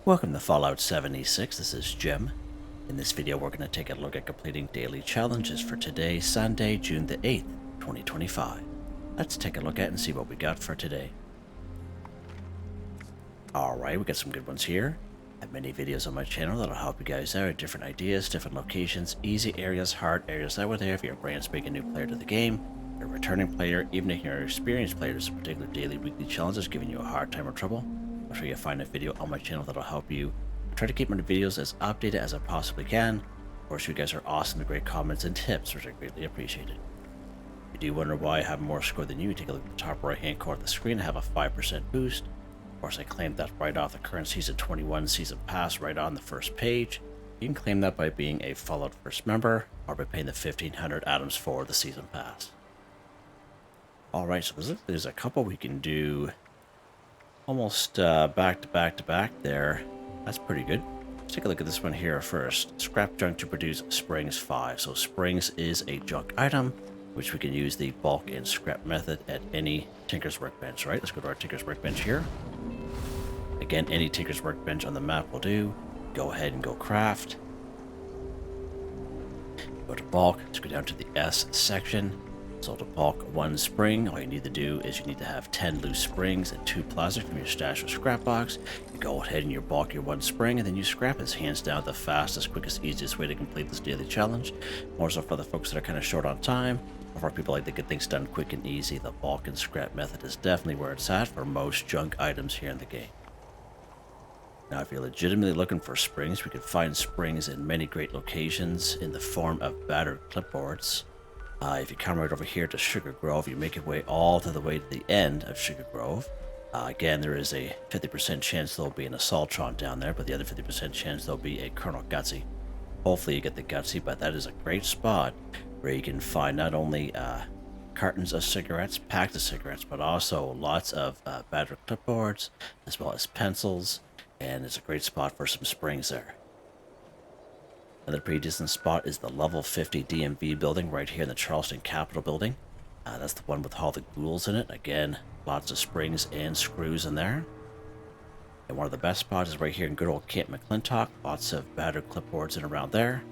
Welcome to Fallout 76, this is Jim. In this video we're going to take a look at completing daily challenges for today, Sunday, June the 8th, 2025. Let's take a look at and see what we got for today. Alright, we got some good ones here. I have many videos on my channel that'll help you guys out with different ideas, different locations, easy areas, hard areas that were there if you're a brand spanking new player to the game, you're a returning player, even if you're an experienced player, there's a particular daily, weekly challenges giving you a hard time or trouble. I'll show you find a video on my channel that'll help you. I try to keep my videos as updated as I possibly can. Of course, you guys are awesome with great comments and tips, which I greatly appreciated. If you do wonder why I have more score than you, take a look at the top right hand corner of the screen. I have a 5% boost. Of course, I claimed that right off the current Season 21 Season Pass right on the first page. You can claim that by being a Fallout First member or by paying the 1,500 atoms for the Season Pass. Alright, so there's a couple we can do almost back to back to back there. That's pretty good. Let's take a look at this one here first. Scrap junk to produce springs 5. So springs is a junk item, which we can use the bulk and scrap method at any Tinker's Workbench, right? Let's go to our Tinker's Workbench here. Again, any Tinker's Workbench on the map will do. Go ahead and go craft. Go to bulk. Let's go down to the S section. So to bulk 1 spring, all you need to do is you need to have 10 loose springs and 2 plastic from your stash or scrap box. You go ahead and you bulk your 1 spring and then you scrap it. Hands down the fastest, quickest, easiest way to complete this daily challenge. More so for the folks that are kind of short on time, or for people like to get things done quick and easy, the bulk and scrap method is definitely where it's at for most junk items here in the game. Now, if you're legitimately looking for springs, we can find springs in many great locations in the form of battered clipboards. If you come right over here to Sugar Grove, you make your way all to the way to the end of Sugar Grove. Again, there is a 50% chance there'll be an Assaultron down there, but the other 50% chance there'll be a Colonel Gutsy. Hopefully you get the Gutsy, but that is a great spot where you can find not only cartons of cigarettes, packs of cigarettes, but also lots of battered clipboards, as well as pencils, and it's a great spot for some springs there. Another pretty decent spot is the level 50 DMV building right here in the Charleston Capitol building. That's the one with all the ghouls in it. Again, lots of springs and screws in there. And one of the best spots is right here in good old Camp McClintock. Lots of battered clipboards in around there.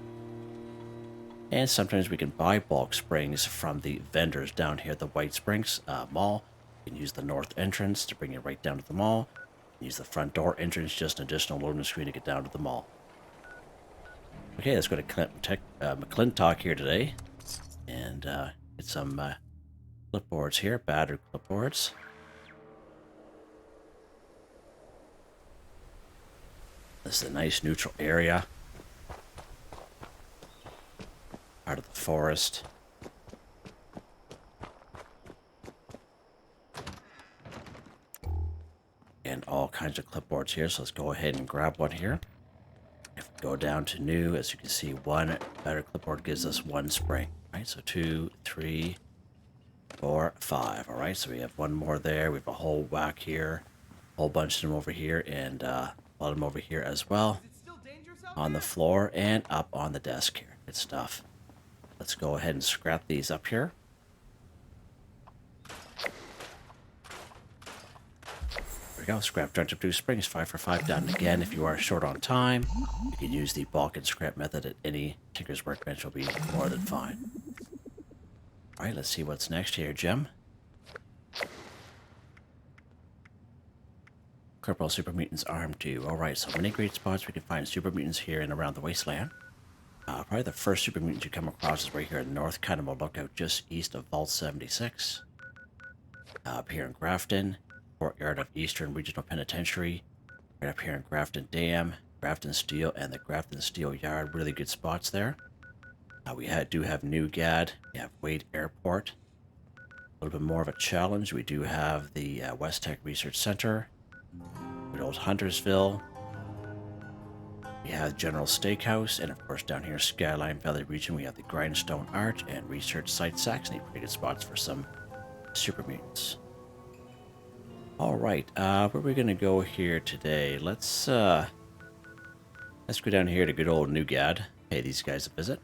And sometimes we can buy bulk springs from the vendors down here at the White Springs Mall. You can use the north entrance to bring you right down to the mall. Use the front door entrance, just an additional loading screen to get down to the mall. Okay, let's go to McClintock here today and get some clipboards here, battered clipboards. This is a nice neutral area, part of the forest. And all kinds of clipboards here, so let's go ahead and grab one here. If we go down to new, as you can see, one battered clipboard gives us 1 spring. Right, so 2, 3, 4, 5. All right, so we have one more there. We have a whole whack here, a whole bunch of them over here, and a lot of them over here as well. On the floor and up on the desk here. Good stuff. Let's go ahead and scrap these up here. There we go, scrap junk to produce springs, 5 for 5 done. Again, if you are short on time, you can use the bulk and scrap method at any Tinker's Workbench, will be more than fine. Alright, let's see what's next here, Jim. Cripple Super Mutants Arm 2. Alright, so many great spots we can find Super Mutants here and around the Wasteland. Probably the first Super Mutant you come across is right here in North Cannibal Lookout, just east of Vault 76. Up here in Grafton. Courtyard of Eastern Regional Penitentiary, right up here in Grafton Dam, Grafton Steel, and the Grafton Steel Yard. Really good spots there. We do have New Gad, we have Wade Airport. A little bit more of a challenge. We do have the West Tech Research Center, good old Huntersville. We have General Steakhouse, and of course down here, Skyline Valley region, we have the Grindstone Arch and Research Site Saxony. Pretty good spots for some super mutants. Alright, where are we going to go here today? Let's go down here to good old New Gad. Pay these guys a visit.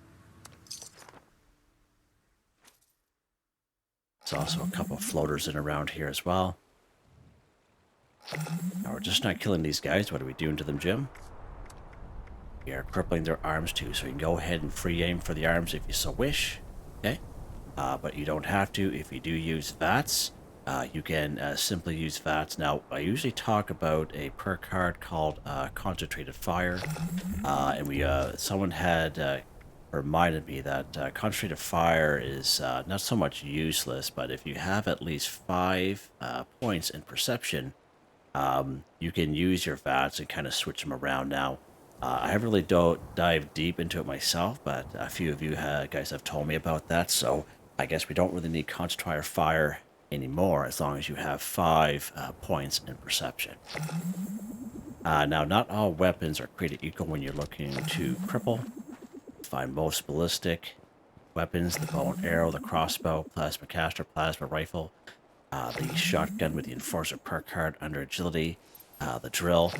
There's also a couple of floaters in around here as well. Now we're just not killing these guys. What are we doing to them, Jim? We are crippling their arms too, so you can go ahead and free aim for the arms if you so wish. Okay? But you don't have to. If you do use VATS, you can simply use VATS. Now, I usually talk about a perk card called Concentrated Fire, and someone had reminded me that Concentrated Fire is not so much useless, but if you have at least 5 points in Perception, you can use your VATS and kind of switch them around. Now, I haven't really dived deep into it myself, but a few of you guys have told me about that, so I guess we don't really need Concentrated Fire anymore as long as you have 5 points in Perception. Now, not all weapons are created equal when you're looking to cripple. Find most ballistic weapons, the bow and arrow, the crossbow, plasma caster, plasma rifle, the shotgun with the Enforcer perk card under agility, the drill.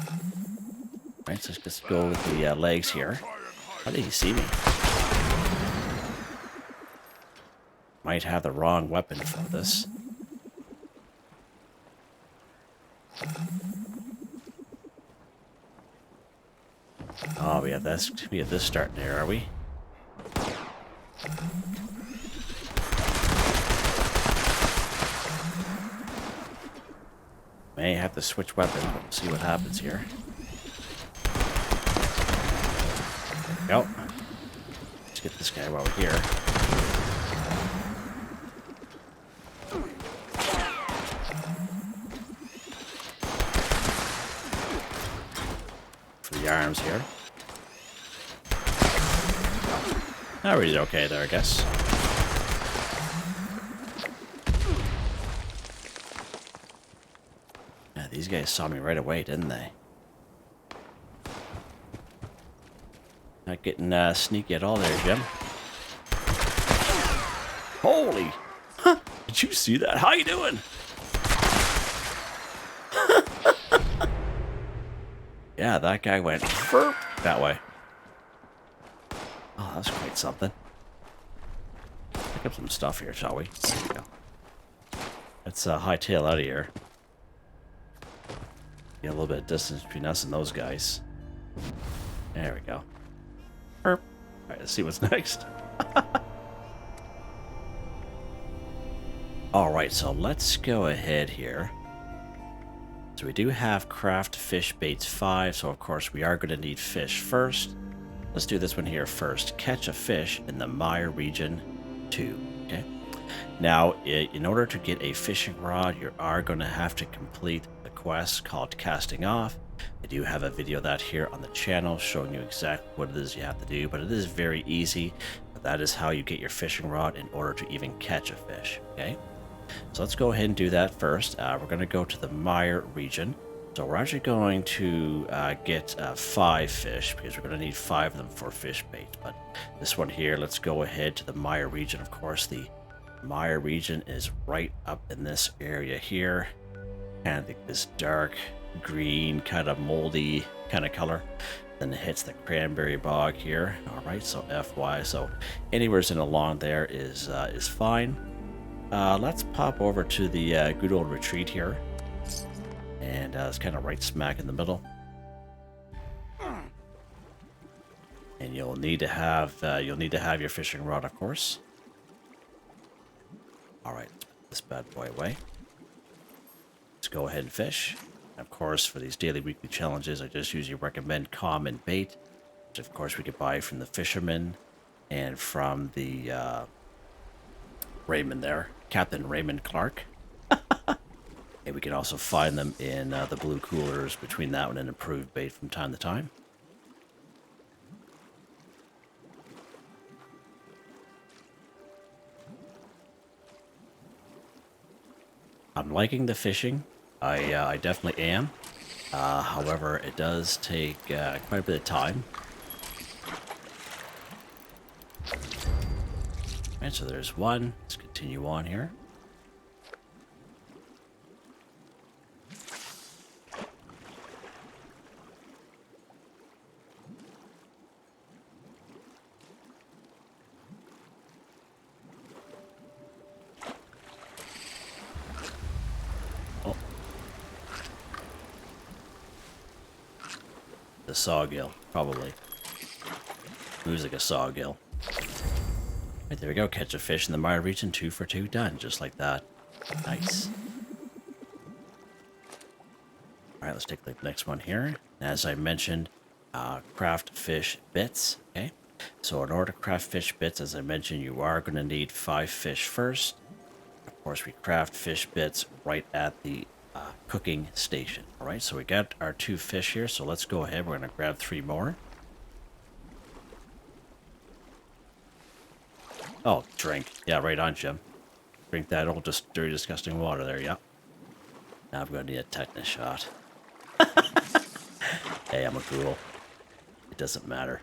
Right, so let's just go with the legs here. How did he see me? Might have the wrong weapon for this. Oh, we have this starting there, are we? May have to switch weapons, but we'll see what happens here. There we go. Let's get this guy while we're here. For the arms here. Oh, we did okay there, I guess. Yeah, these guys saw me right away, didn't they? Not getting sneaky at all there, Jim. Holy! Huh, did you see that? How you doing? Yeah, that guy went that way. Oh, that's quite something. Pick up some stuff here, shall we? There we go. Let's hightail out of here. Get a little bit of distance between us and those guys. There we go. Alright, let's see what's next. Alright, so let's go ahead here. So we do have craft fish baits 5, so of course we are going to need fish first. Let's do this one here first. Catch a fish in the Mire region 2. Okay. Now, in order to get a fishing rod, you are going to have to complete a quest called Casting Off. I do have a video of that here on the channel showing you exactly what it is you have to do, but it is very easy. But that is how you get your fishing rod in order to even catch a fish. Okay. So let's go ahead and do that first. We're going to go to the Mire region. So we're actually going to get 5 fish because we're going to need 5 of them for fish bait. But this one here, let's go ahead to the Mire region. Of course, the Mire region is right up in this area here. And this dark green, kind of moldy kind of color. Then it hits the cranberry bog here. All right, so FY. So anywhere's in along there is fine. Let's pop over to the good old retreat here. And it's kind of right smack in the middle. And you'll need to have your fishing rod, of course. All right, let's put this bad boy away. Let's go ahead and fish. And of course, for these daily, weekly challenges, I just usually recommend common bait, which of course we could buy from the fisherman and from the Raymond there, Captain Raymond Clark. And we can also find them in the blue coolers between that one and improved bait from time to time. I'm liking the fishing. I definitely am. However, it does take quite a bit of time. Alright, so there's one. Let's continue on here. The sawgill, probably. Moves like a sawgill. Right, there we go. Catch a fish in the mire region. 2 for 2. Done. Just like that. Nice. Alright, let's take the next one here. As I mentioned, craft fish bits. Okay. So in order to craft fish bits, as I mentioned, you are going to need 5 fish first. Of course, we craft fish bits right at the cooking station. Alright, so we got our 2 fish here. So let's go ahead. We're going to grab 3 more. Oh, drink. Yeah, right on, Jim. Drink that old, just dirty, disgusting water there, yeah. Now I'm going to need a tetanus shot. Hey, I'm a ghoul. It doesn't matter.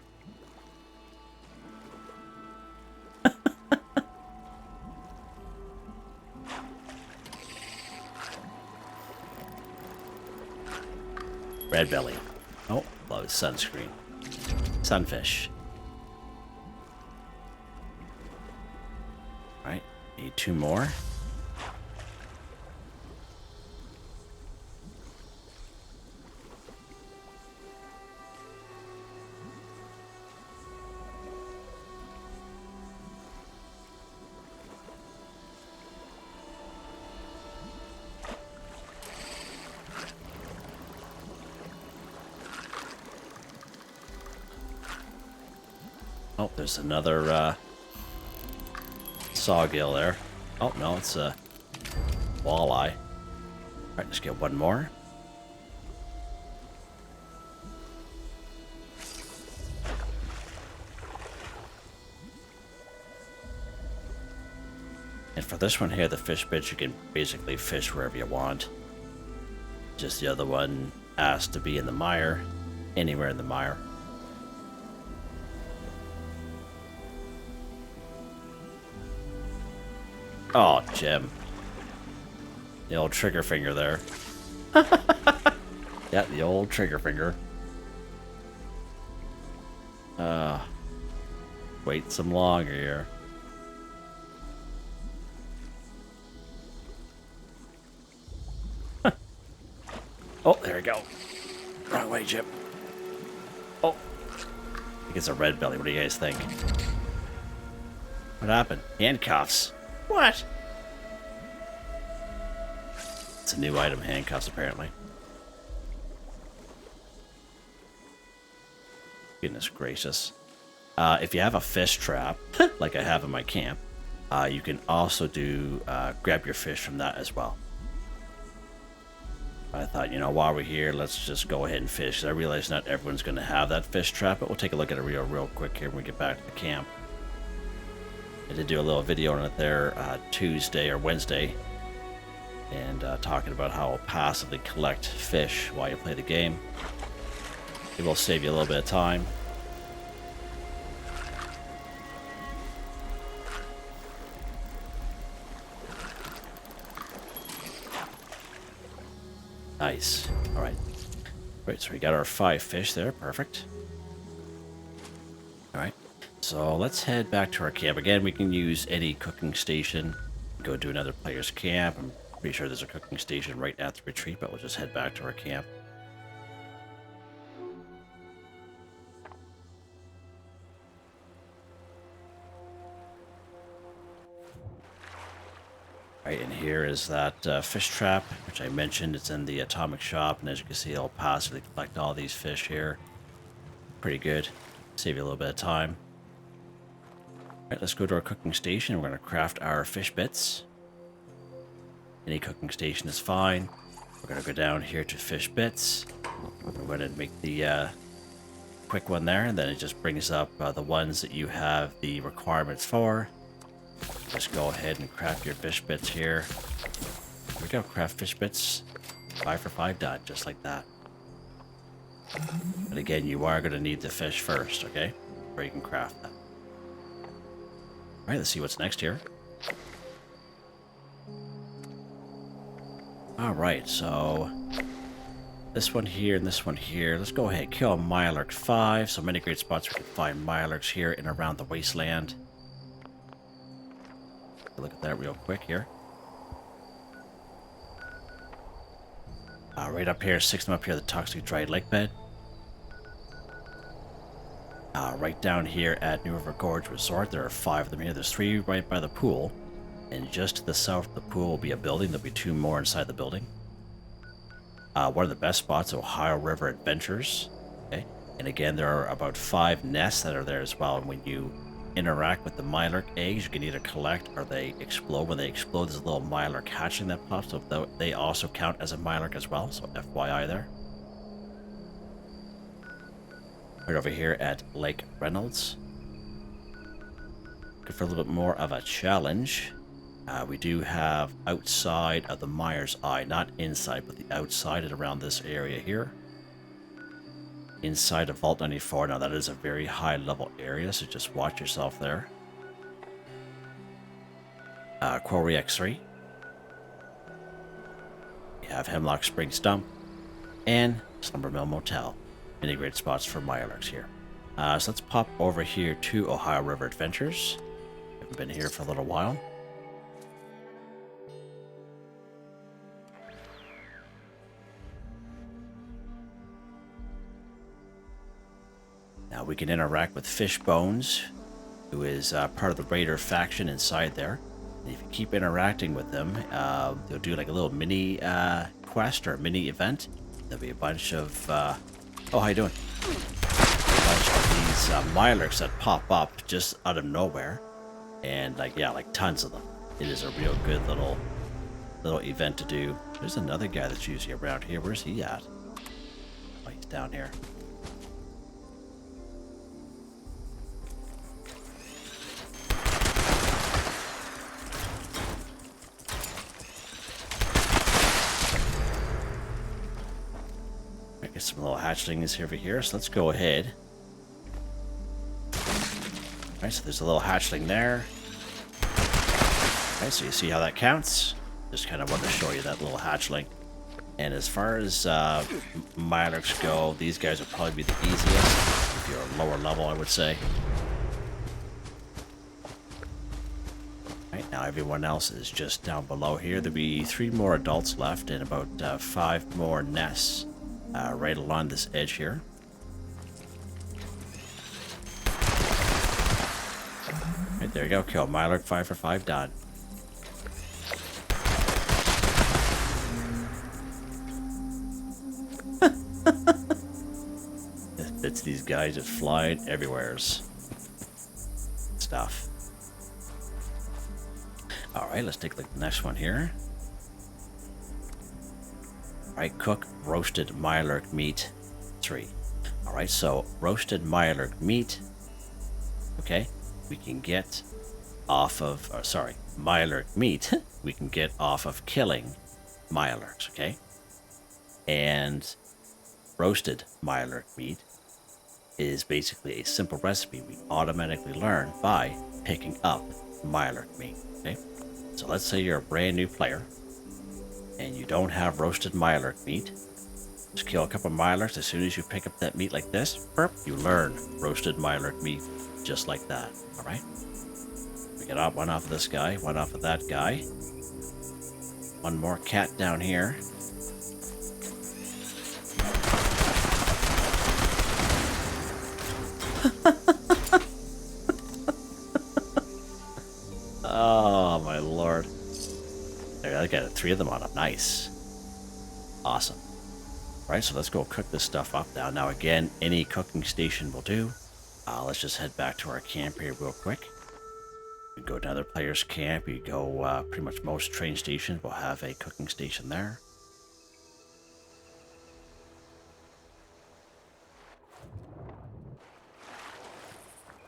Red belly. Oh, love sunscreen. Sunfish. Alright, need 2 more. Oh, there's another sawgill there. Oh, no, it's a walleye. Alright, let's get 1 more. And for this one here, the fish bits, you can basically fish wherever you want. Just the other one asked to be in the mire, anywhere in the mire. Oh, Jim. The old trigger finger there. Yeah, the old trigger finger. Wait some longer here. Oh, there we go. Wrong way, Jim. Oh. I think it's a red belly. What do you guys think? What happened? Handcuffs. What? It's a new item, handcuffs, apparently. Goodness gracious. If you have a fish trap, like I have in my camp, you can also do grab your fish from that as well. I thought, you know, while we're here, let's just go ahead and fish. I realize not everyone's going to have that fish trap, but we'll take a look at it real quick here when we get back to the camp. I did do a little video on it there Tuesday or Wednesday, and talking about how I'll passively collect fish while you play the game. It will save you a little bit of time. Nice. Alright. Right, so we got our 5 fish there. Perfect. Alright. So let's head back to our camp. Again, we can use any cooking station. Go to another player's camp. I'm pretty sure there's a cooking station right at the retreat, but we'll just head back to our camp. Right, and here is that fish trap, which I mentioned. It's in the atomic shop, and as you can see, I'll passively collect all these fish here. Pretty good. Save you a little bit of time. Alright, let's go to our cooking station. We're going to craft our fish bits. Any cooking station is fine. We're going to go down here to fish bits. We're going to make the quick one there, and then it just brings up the ones that you have the requirements for. Just go ahead and craft your fish bits here. Here we go, craft fish bits. 5 for 5 done, just like that. But again, you are going to need the fish first, okay? Before you can craft them. Alright, let's see what's next here. Alright, so this one here and this one here. Let's go ahead, kill a Mirelurk 5. So many great spots we can find Mirelurks here and around the wasteland. Look at that real quick here. Right up here, 6 of them up here, the toxic dried lake bed. Right down here at New River Gorge Resort, there are 5 of them here. There's 3 right by the pool, and just to the south of the pool will be a building. There'll be 2 more inside the building. One of the best spots, Ohio River Adventures. Okay, and again, there are about 5 nests that are there as well. And when you interact with the Mirelurk eggs, you can either collect or they explode. When they explode, there's a little Mirelurk hatchling that pops up. So they also count as a Mirelurk as well. So FYI there. Right over here at Lake Reynolds. Looking for a little bit more of a challenge. We do have outside of the Mire's Eye, not inside, but the outside and around this area here. Inside of Vault 94. Now that is a very high level area, so just watch yourself there. Quarry X3. We have Hemlock Spring Stump and Slumber Mill Motel. Many great spots for Mirelurks here. So let's pop over here to Ohio River Adventures. Haven't been here for a little while. Now we can interact with Fishbones, who is part of the Raider faction inside there. And if you keep interacting with them, they'll do like a little mini quest or a mini event. There'll be a bunch of... oh, how you doing? A bunch of these Mirelurks that pop up just out of nowhere. And like, yeah, like tons of them. It is a real good little event to do. There's another guy that's usually around here. Where's he at? Oh, he's down here. Get some little hatchlings over here, so let's go ahead. Alright, so there's a little hatchling there. Alright, so you see how that counts? Just kind of want to show you that little hatchling. And as far as Mirelurks go, these guys would probably be the easiest. If you're lower level, I would say. Alright, now everyone else is just down below here. There'll be 3 more adults left and about 5 more nests. Right along this edge here. Right, there you go. Kill Mirelurk 5 for 5. Done. It's these guys just flying everywheres. Stuff. Alright, let's take a look at the next one here. Alright, cook roasted Mirelurk meat 3. Alright, so roasted Mirelurk meat, okay, we can get off of, Mirelurk meat, we can get off of killing Mirelurks, okay? And roasted Mirelurk meat is basically a simple recipe we automatically learn by picking up Mirelurk meat, okay? So let's say you're a brand new player, and you don't have roasted Mirelurk meat. Just kill a couple of Mirelurks. As soon as you pick up that meat like this, burp, you learn roasted Mirelurk meat just like that. Alright? We get one off of this guy, one off of that guy. One more cat down here. Oh my lord. There, I got 3 of them on them. Nice. Awesome. Right, so let's go cook this stuff up now. Now again, any cooking station will do. Let's just head back to our camp here real quick. We go to another player's camp. You go, pretty much most train stations will have a cooking station there.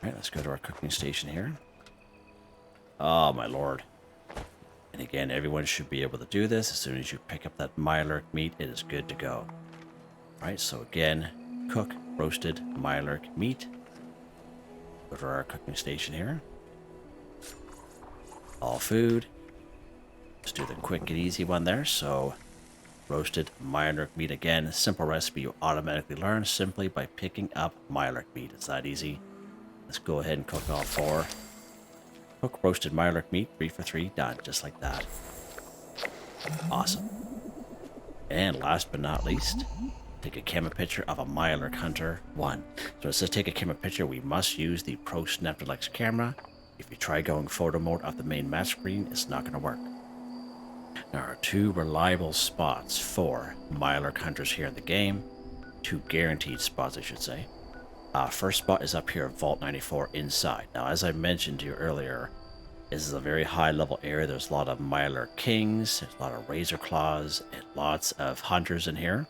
Alright, let's go to our cooking station here. Oh my lord. And again, everyone should be able to do this. As soon as you pick up that Mirelurk meat, it is good to go. Alright, so again, cook roasted Mirelurk meat. Go to our cooking station here. All food. Let's do the quick and easy one there. So, roasted Mirelurk meat again. Simple recipe you automatically learn simply by picking up Mirelurk meat. It's that easy. Let's go ahead and cook all 4. Cook roasted Mirelurk meat, 3 for 3, done, just like that. Awesome. And last but not least, Take a camera picture of a Mirelurk Hunter 1. So it says take a camera picture. We must use the Pro Snap Deluxe camera. If you try going photo mode off the main map screen, it's not going to work. There are 2 reliable spots for Mirelurk Hunters here in the game. 2 guaranteed spots, I should say. First spot is up here at Vault 94 inside. Now, as I mentioned to you earlier, this is a very high level area. There's a lot of Mirelurk Kings, there's a lot of Razor Claws, and lots of Hunters in here.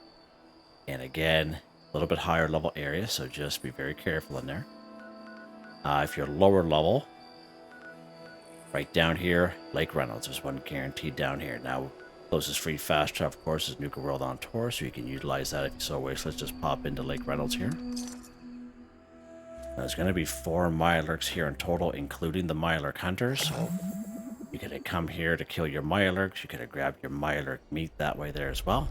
And again, a little bit higher level area, so just be very careful in there. If you're lower level, right down here, Lake Reynolds, there's one guaranteed down here. Now, closest free fast travel, of course, is Nuka World on tour, so you can utilize that if you so wish. Let's just pop into Lake Reynolds here. There's going to be 4 Mirelurks here in total, including the Mirelurk Hunters. So you could come here to kill your Mirelurks. You could have grabbed your Mirelurk meat that way there as well.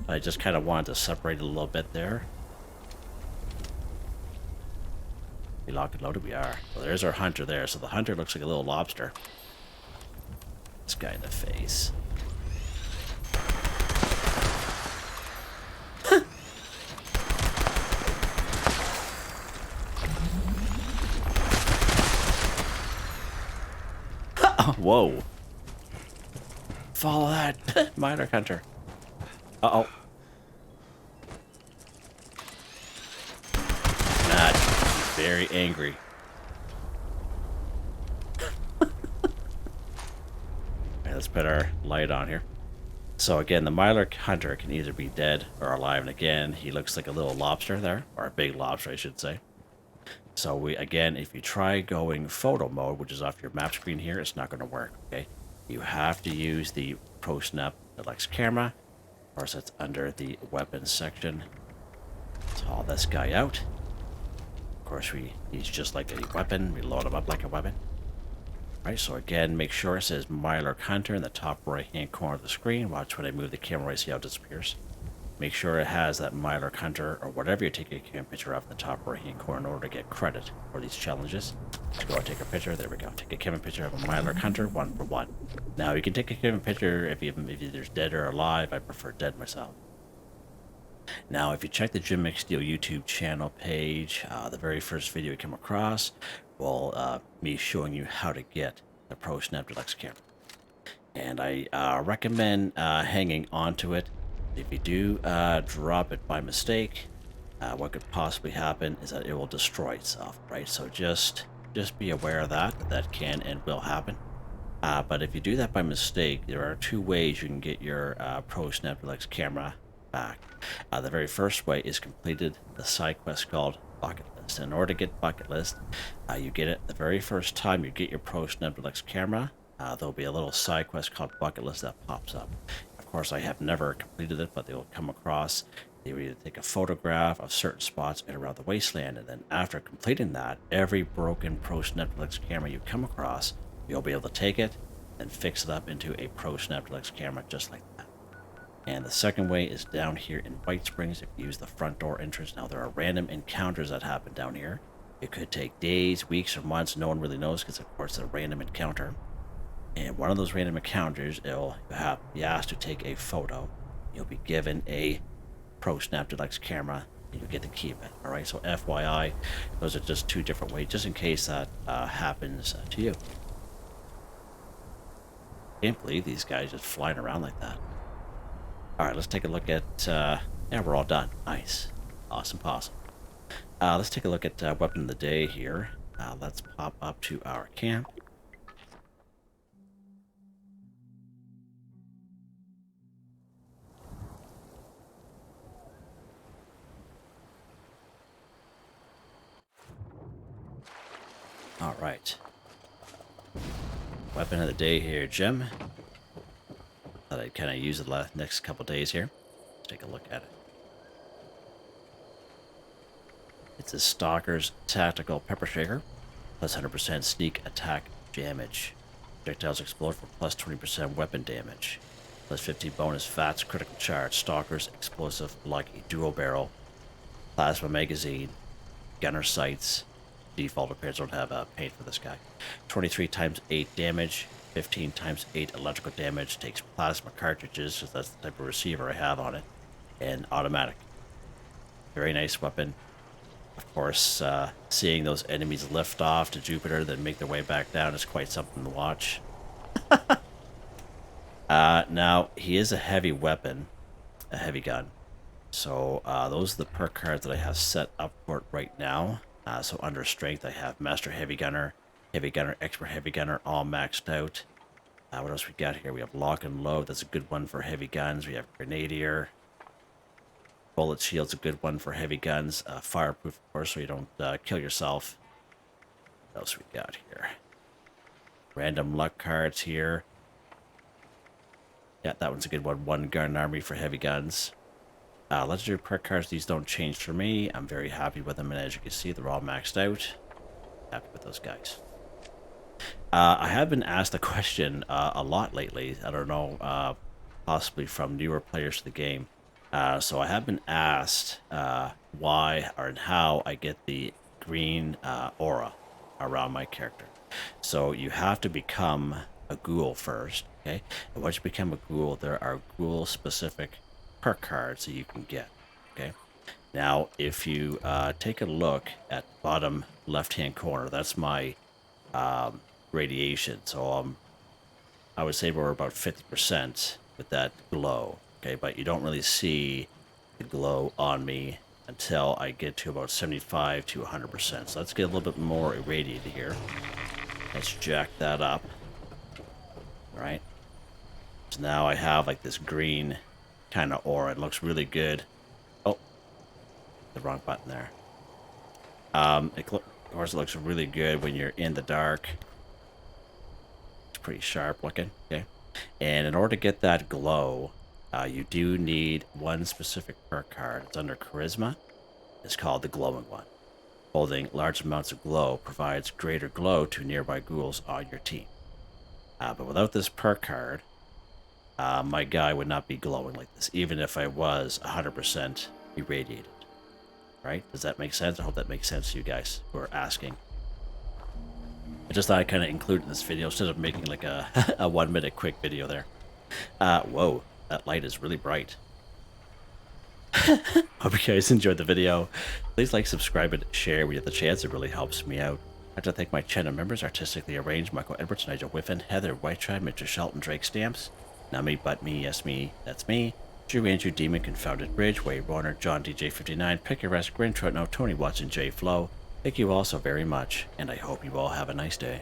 I just kind of wanted to separate it a little bit there. We locked and loaded? We are. Well, there's our Hunter there. So the Hunter looks like a little lobster. This guy in the face. Whoa. Follow that. Mirelurk Hunter. Uh-oh. Not very angry. Alright, let's put our light on here. So again, the Mirelurk Hunter can either be dead or alive. And again, he looks like a little lobster there. Or a big lobster, I should say. So again, if you try going photo mode, which is off your map screen here, it's not going to work, okay? You have to use the Pro Snap Deluxe camera. Of course, it's under the weapons section. Let's haul this guy out. Of course, he's just like a weapon. We load him up like a weapon. All right, so again, make sure it says Mirelurk Hunter in the top right-hand corner of the screen. Watch when I move the camera, see how it disappears. Make sure it has that Mirelurk Hunter or whatever you're taking a camera picture of in the top right-hand corner in order to get credit for these challenges. Let's go and take a picture. There we go. Take a camera picture of a Mirelurk Hunter, 1 for 1. Now, you can take a camera picture if there's dead or alive. I prefer dead myself. Now, if you check the Jim McSteel YouTube channel page, the very first video you come across will me showing you how to get the Pro Snap Deluxe camera. And I recommend hanging onto it. If you do drop it by mistake, what could possibly happen is that it will destroy itself, right? So just be aware of that can and will happen. But if you do that by mistake, there are 2 ways you can get your Pro Snap Deluxe camera back. The very first way is completed the side quest called Bucket List. In order to get Bucket List, you get it the very first time you get your Pro Snap Deluxe camera. There'll be a little side quest called Bucket List that pops up. Of course, I have never completed it, but they will come across. They will either take a photograph of certain spots around the wasteland, and then after completing that, every broken Pro Snap Deluxe camera you come across, you'll be able to take it and fix it up into a Pro Snap Deluxe camera just like that. And the second way is down here in White Springs. If you use the front door entrance, now there are random encounters that happen down here. It could take days, weeks, or months. No one really knows because, of course, it's a random encounter. And one of those random encounters, you'll be asked to take a photo. You'll be given a Pro Snap Deluxe camera, and you get to keep it. All right, so FYI, those are just 2 different ways, just in case that happens to you. Can't believe these guys just flying around like that. All right, let's take a look at. Yeah, we're all done. Nice, awesome, possum. Let's take a look at weapon of the day here. Let's pop up to our camp. All right. Weapon of the day here, Jim. Thought I'd kind of use it the next couple days here. Let's take a look at it. It's a Stalker's Tactical Pepper Shaker, plus 100% sneak attack damage. Projectiles explode for plus 20% weapon damage. Plus 15 bonus VATS critical charge. Stalker's explosive like a dual barrel. Plasma magazine. Gunner sights. Default repairs don't have paint for this guy. 23 times 8 damage. 15 times 8 electrical damage. Takes plasma cartridges, so that's the type of receiver I have on it. and automatic. Very nice weapon. Of course, seeing those enemies lift off to Jupiter, then make their way back down is quite something to watch. Now, he is a heavy weapon, a heavy gun. So those are the perk cards that I have set up for it right now. So under strength, I have Master Heavy Gunner, Expert Heavy Gunner, all maxed out. What else we got here? We have Lock and Load. That's a good one for heavy guns. We have Grenadier. Bullet Shield's a good one for heavy guns. Fireproof, of course, so you don't kill yourself. What else we got here? Random luck cards here. Yeah, that one's a good one. One gun army for heavy guns. Legendary perk cards, these don't change for me. I'm very happy with them, and as you can see, they're all maxed out. Happy with those guys. I have been asked a question a lot lately. I don't know, possibly from newer players to the game. So I have been asked why or how I get the green aura around my character. So you have to become a ghoul first, okay? And once you become a ghoul, there are ghoul-specific perk cards that you can get, okay? Now, if you take a look at the bottom left-hand corner, that's my radiation. So I would say we're about 50% with that glow, okay? But you don't really see the glow on me until I get to about 75 to 100%. So let's get a little bit more irradiated here. Let's jack that up. All right. So now I have like this green kind of aura. It looks really good. Oh, the wrong button there. Of course, it looks really good when you're in the dark. It's pretty sharp looking. Okay. And in order to get that glow, you do need one specific perk card. It's under Charisma. It's called the Glowing One. Holding large amounts of glow provides greater glow to nearby ghouls on your team. But without this perk card, my guy would not be glowing like this, even if I was 100% irradiated. Right? Does that make sense? I hope that makes sense to you guys who are asking. I just thought I'd kind of include in this video instead of making like a 1 minute quick video there. Whoa, that light is really bright. Hope you guys enjoyed the video. Please like, subscribe, and share when you have the chance. It really helps me out. I'd like to thank my channel members, Artistically Arranged, Michael Edwards, Nigel Wiffen, Heather, Whitetribe, Mr. Shelton, Drake Stamps, NotMeButMeYesMe, that's me, Drew Andrew Demon, Confoundedbridge, Wade Warner, John DJ59, Picquerist, Gwen Trutnau, Tony Watson, J Flow. Thank you all so very much, and I hope you all have a nice day.